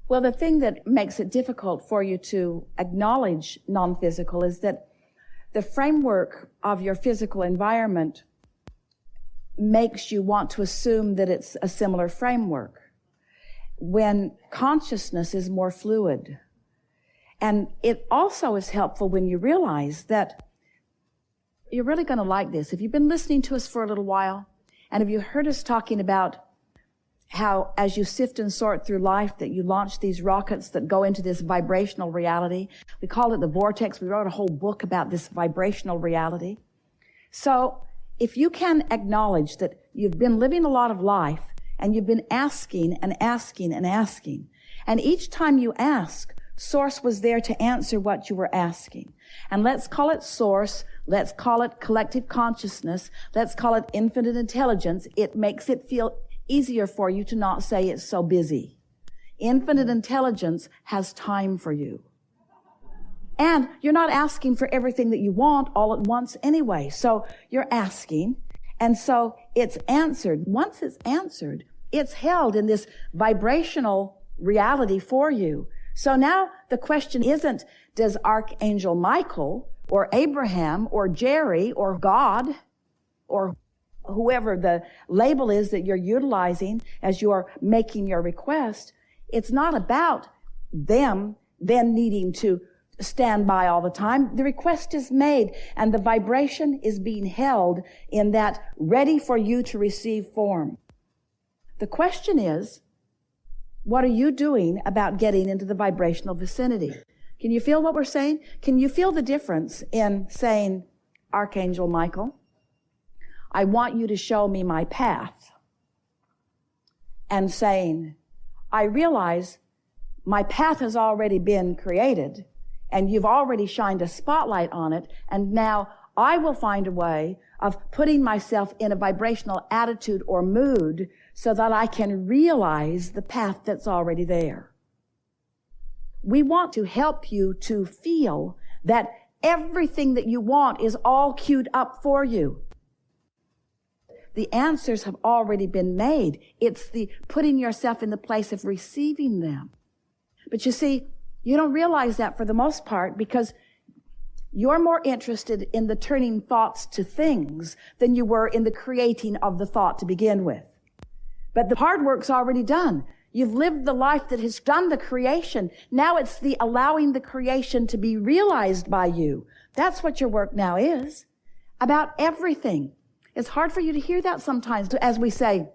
Well, the thing that makes it difficult for you to acknowledge non-physical is that the framework of your physical environment makes you want to assume that it's a similar framework, when consciousness is more fluid. And it also is helpful when you realize that you're really going to like this. If you've been listening to us for a little while, and if you heard us talking about how as you sift and sort through life that you launch these rockets that go into this vibrational reality. We call it the vortex. We wrote a whole book about this vibrational reality. So if you can acknowledge that you've been living a lot of life and you've been asking and asking and asking, and each time you ask, Source was there to answer what you were asking. And let's call it Source. Let's call it collective consciousness. Let's call it infinite intelligence. It makes it feel easier for you to not say it's so busy. Infinite intelligence has time for you. And you're not asking for everything that you want all at once anyway. So you're asking, and so it's answered. Once it's answered, it's held in this vibrational reality for you. So now the question isn't, does Archangel Michael or Abraham or Jerry or God or whoever the label is that you're utilizing as you are making your request, it's not about them then needing to stand by all the time. The request is made and the vibration is being held in that ready for you to receive form. The question is, what are you doing about getting into the vibrational vicinity? Can you feel what we're saying? Can you feel the difference in saying, Archangel Michael, I want you to show me my path, and saying, I realize my path has already been created and you've already shined a spotlight on it, and now I will find a way of putting myself in a vibrational attitude or mood so that I can realize the path that's already there. We want to help you to feel that everything that you want is all queued up for you. The answers have already been made. It's the putting yourself in the place of receiving them. But you see, you don't realize that for the most part because you're more interested in the turning thoughts to things than you were in the creating of the thought to begin with. But the hard work's already done. You've lived the life that has done the creation. Now it's the allowing the creation to be realized by you. That's what your work now is. About everything. It's hard for you to hear that sometimes as we say,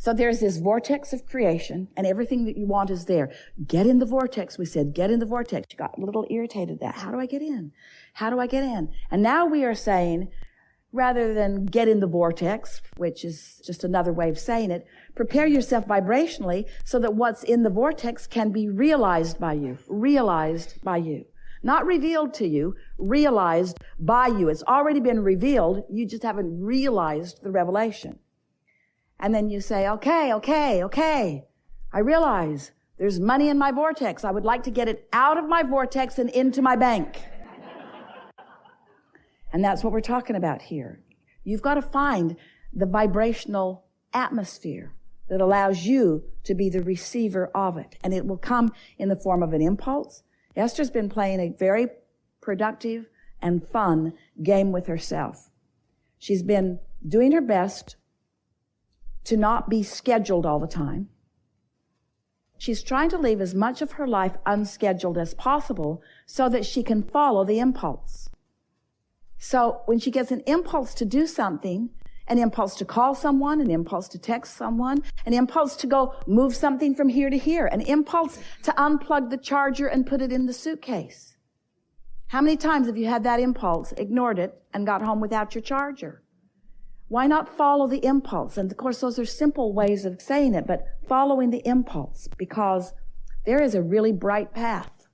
so there's this vortex of creation and everything that you want is there. Get in the vortex, we said. Get in the vortex. You got a little irritated at that. How do I get in? How do I get in? And now we are saying, rather than get in the vortex, which is just another way of saying it, prepare yourself vibrationally so that what's in the vortex can be realized by you. Realized by you. Not revealed to you, realized by you. It's already been revealed. You just haven't realized the revelation. And then you say, okay. I realize there's money in my vortex. I would like to get it out of my vortex and into my bank. And that's what we're talking about here. You've got to find the vibrational atmosphere that allows you to be the receiver of it. And it will come in the form of an impulse. Esther's been playing a very productive and fun game with herself. She's been doing her best to not be scheduled all the time. She's trying to leave as much of her life unscheduled as possible so that she can follow the impulse. So when she gets an impulse to do something, an impulse to call someone, an impulse to text someone, an impulse to go move something from here to here, an impulse to unplug the charger and put it in the suitcase. How many times have you had that impulse, ignored it, and got home without your charger? Why not follow the impulse? And of course, those are simple ways of saying it, but following the impulse, because there is a really bright path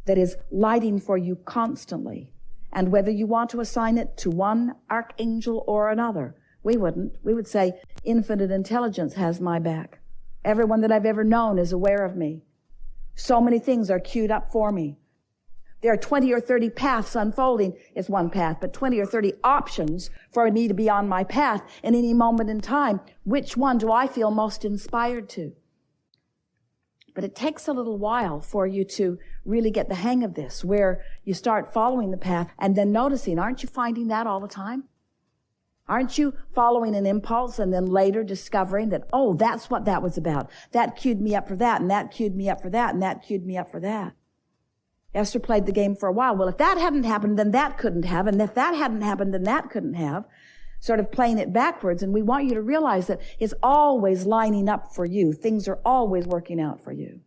that is lighting for you constantly. And whether you want to assign it to one archangel or another, we wouldn't. We would say, infinite intelligence has my back. Everyone that I've ever known is aware of me. So many things are queued up for me. There are 20 or 30 paths unfolding. It's one path, but 20 or 30 options for me to be on my path in any moment in time. Which one do I feel most inspired to? But it takes a little while for you to really get the hang of this, where you start following the path and then noticing, aren't you finding that all the time? Aren't you following an impulse and then later discovering that, oh, that's what that was about. That cued me up for that, and that cued me up for that, and that cued me up for that. Esther played the game for a while. Well, if that hadn't happened, then that couldn't have. And if that hadn't happened, then that couldn't have. Sort of playing it backwards. And we want you to realize that it's always lining up for you. Things are always working out for you.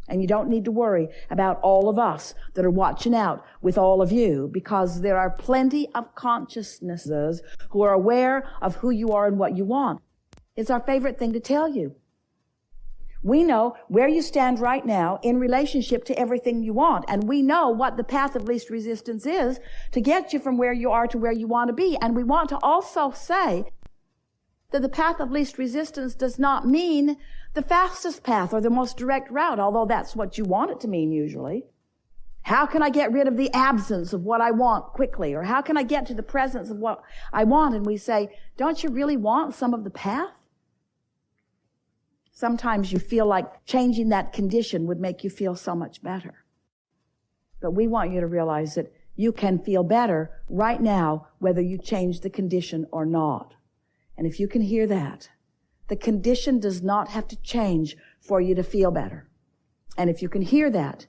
And you don't need to worry about all of us that are watching out with all of you, because there are plenty of consciousnesses who are aware of who you are and what you want. It's our favorite thing to tell you. We know where you stand right now in relationship to everything you want. And we know what the path of least resistance is to get you from where you are to where you want to be. And we want to also say that the path of least resistance does not mean the fastest path or the most direct route, although that's what you want it to mean usually. How can I get rid of the absence of what I want quickly? Or how can I get to the presence of what I want? And we say, don't you really want some of the path? Sometimes you feel like changing that condition would make you feel so much better. But we want you to realize that you can feel better right now, whether you change the condition or not. And if you can hear that, the condition does not have to change for you to feel better. And if you can hear that,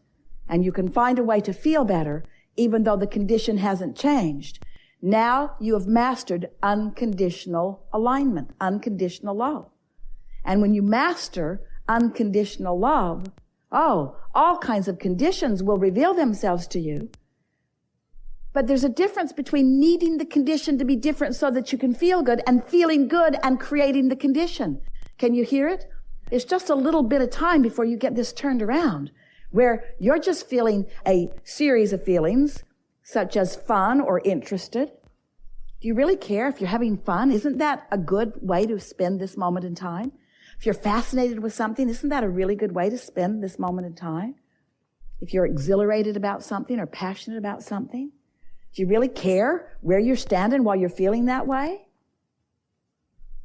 and you can find a way to feel better, even though the condition hasn't changed, now you have mastered unconditional alignment, unconditional love. And when you master unconditional love, all kinds of conditions will reveal themselves to you. But there's a difference between needing the condition to be different so that you can feel good and feeling good and creating the condition. Can you hear it? It's just a little bit of time before you get this turned around, where you're just feeling a series of feelings, such as fun or interested. Do you really care if you're having fun? Isn't that a good way to spend this moment in time? If you're fascinated with something, isn't that a really good way to spend this moment in time? If you're exhilarated about something or passionate about something, do you really care where you're standing while you're feeling that way?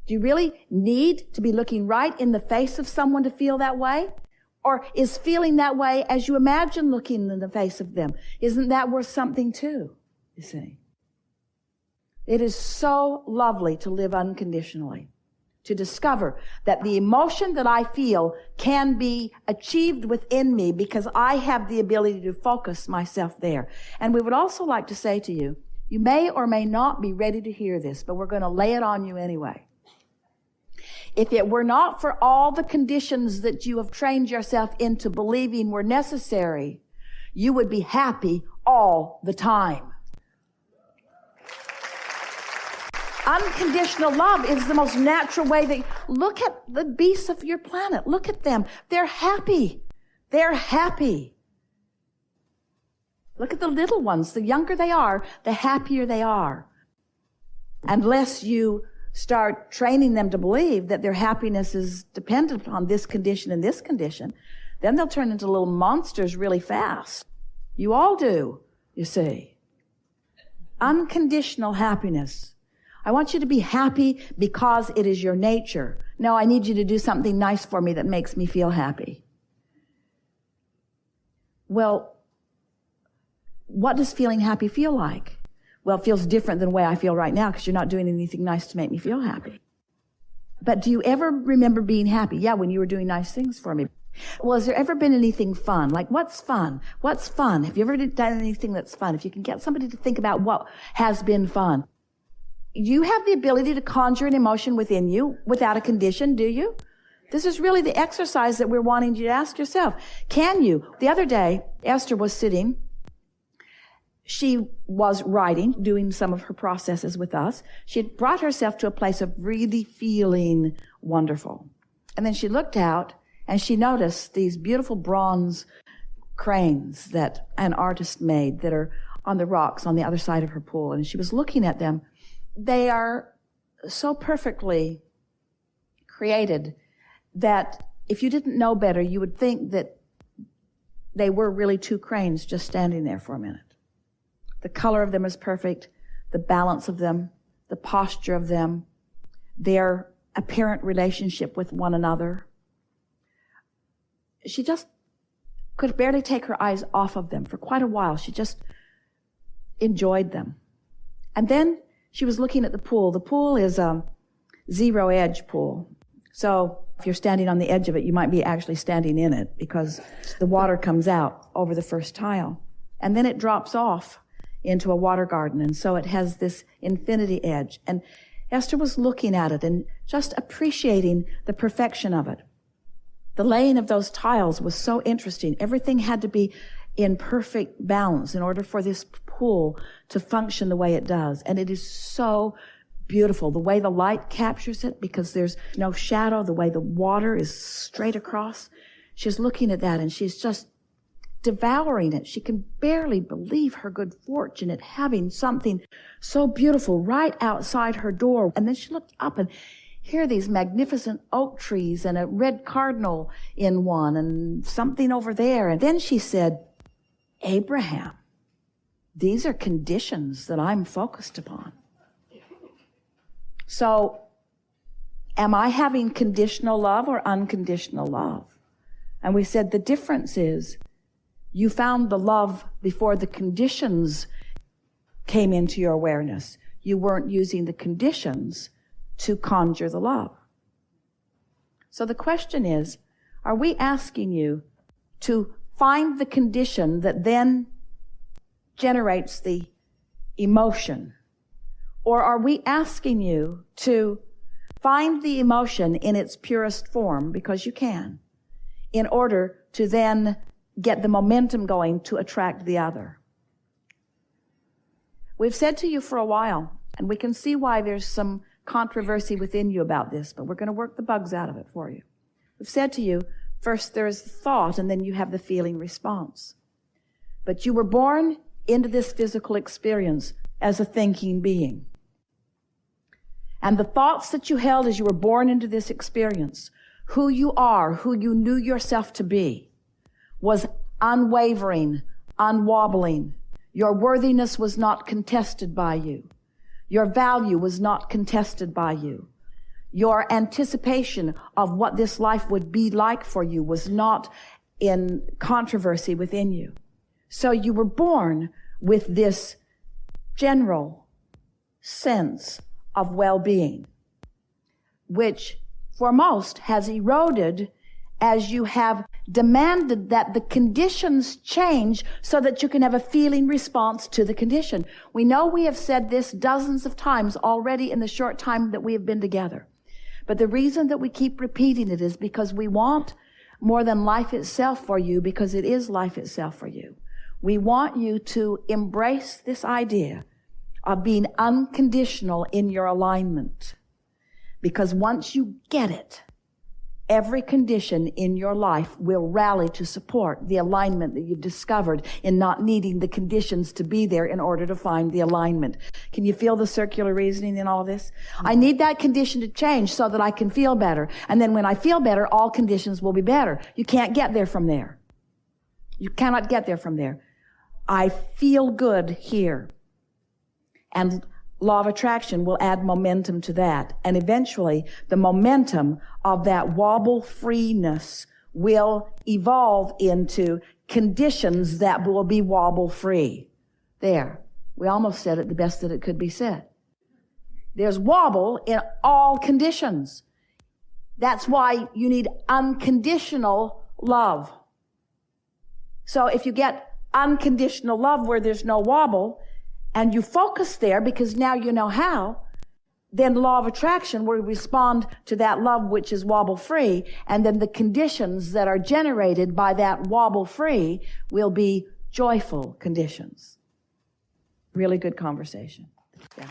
Do you really need to be looking right in the face of someone to feel that way? Or is feeling that way as you imagine looking in the face of them? Isn't that worth something too, you see? It is so lovely to live unconditionally, to discover that the emotion that I feel can be achieved within me because I have the ability to focus myself there. And we would also like to say to you, you may or may not be ready to hear this, but we're going to lay it on you anyway. If it were not for all the conditions that you have trained yourself into believing were necessary, you would be happy all the time. Unconditional love is the most natural way that, look at the beasts of your planet. Look at them. They're happy. They're happy. Look at the little ones. The younger they are, the happier they are. Unless you start training them to believe that their happiness is dependent on this condition and this condition, then they'll turn into little monsters really fast. You all do, you see. Unconditional happiness. I want you to be happy because it is your nature. No, I need you to do something nice for me that makes me feel happy. Well, what does feeling happy feel like? Well, it feels different than the way I feel right now because you're not doing anything nice to make me feel happy. But do you ever remember being happy? Yeah, when you were doing nice things for me. Well, has there ever been anything fun? Like, what's fun? What's fun? Have you ever done anything that's fun? If you can get somebody to think about what has been fun. You have the ability to conjure an emotion within you without a condition, do you? This is really the exercise that we're wanting you to ask yourself. Can you? The other day, Esther was sitting. She was writing, doing some of her processes with us. She had brought herself to a place of really feeling wonderful. And then she looked out and she noticed these beautiful bronze cranes that an artist made that are on the rocks on the other side of her pool. And she was looking at them. They are so perfectly created that if you didn't know better, you would think that they were really two cranes just standing there for a minute. The color of them is perfect, the balance of them, the posture of them, their apparent relationship with one another. she just could barely take her eyes off of them for quite a while. She just enjoyed them. And then she was looking at the pool. The pool is a zero edge pool. So if you're standing on the edge of it, you might be actually standing in it because the water comes out over the first tile. And then it drops off into a water garden. And so it has this infinity edge. And Esther was looking at it and just appreciating the perfection of it. The laying of those tiles was so interesting. Everything had to be in perfect balance in order for this pool to function the way it does. And it is so beautiful. The way the light captures it, because there's no shadow, the way the water is straight across. She's looking at that and she's just devouring it. She can barely believe her good fortune at having something so beautiful right outside her door. And then she looked up and here these magnificent oak trees and a red cardinal in one and something over there. And then she said, Abraham, these are conditions that I'm focused upon. So am I having conditional love or unconditional love? And we said the difference is you found the love before the conditions came into your awareness. You weren't using the conditions to conjure the love. So the question is, are we asking you to find the condition that then generates the emotion? Or are we asking you to find the emotion in its purest form, because you can, in order to then get the momentum going to attract the other? We've said to you for a while, and we can see why there's some controversy within you about this, but we're going to work the bugs out of it for you. We've said to you, first there is the thought, and then you have the feeling response. But you were born into this physical experience as a thinking being. And the thoughts that you held as you were born into this experience, who you are, who you knew yourself to be, was unwavering, unwobbling. Your worthiness was not contested by you. Your value was not contested by you. Your anticipation of what this life would be like for you was not in controversy within you. So you were born with this general sense of well-being, which for most has eroded as you have demanded that the conditions change so that you can have a feeling response to the condition. We know we have said this dozens of times already in the short time that we have been together. But the reason that we keep repeating it is because we want more than life itself for you, because it is life itself for you. We want you to embrace this idea of being unconditional in your alignment. Because once you get it, every condition in your life will rally to support the alignment that you've discovered in not needing the conditions to be there in order to find the alignment. Can you feel the circular reasoning in all this? I need that condition to change so that I can feel better. And then when I feel better, all conditions will be better. You can't get there from there. You cannot get there from there. I feel good here. And law of attraction will add momentum to that. And eventually, the momentum of that wobble freeness will evolve into conditions that will be wobble free. There. We almost said it the best that it could be said. There's wobble in all conditions. That's why you need unconditional love. So if you get unconditional love where there's no wobble, and you focus there because now you know how, then law of attraction will respond to that love which is wobble-free, and then the conditions that are generated by that wobble-free will be joyful conditions. Really good conversation. Yeah.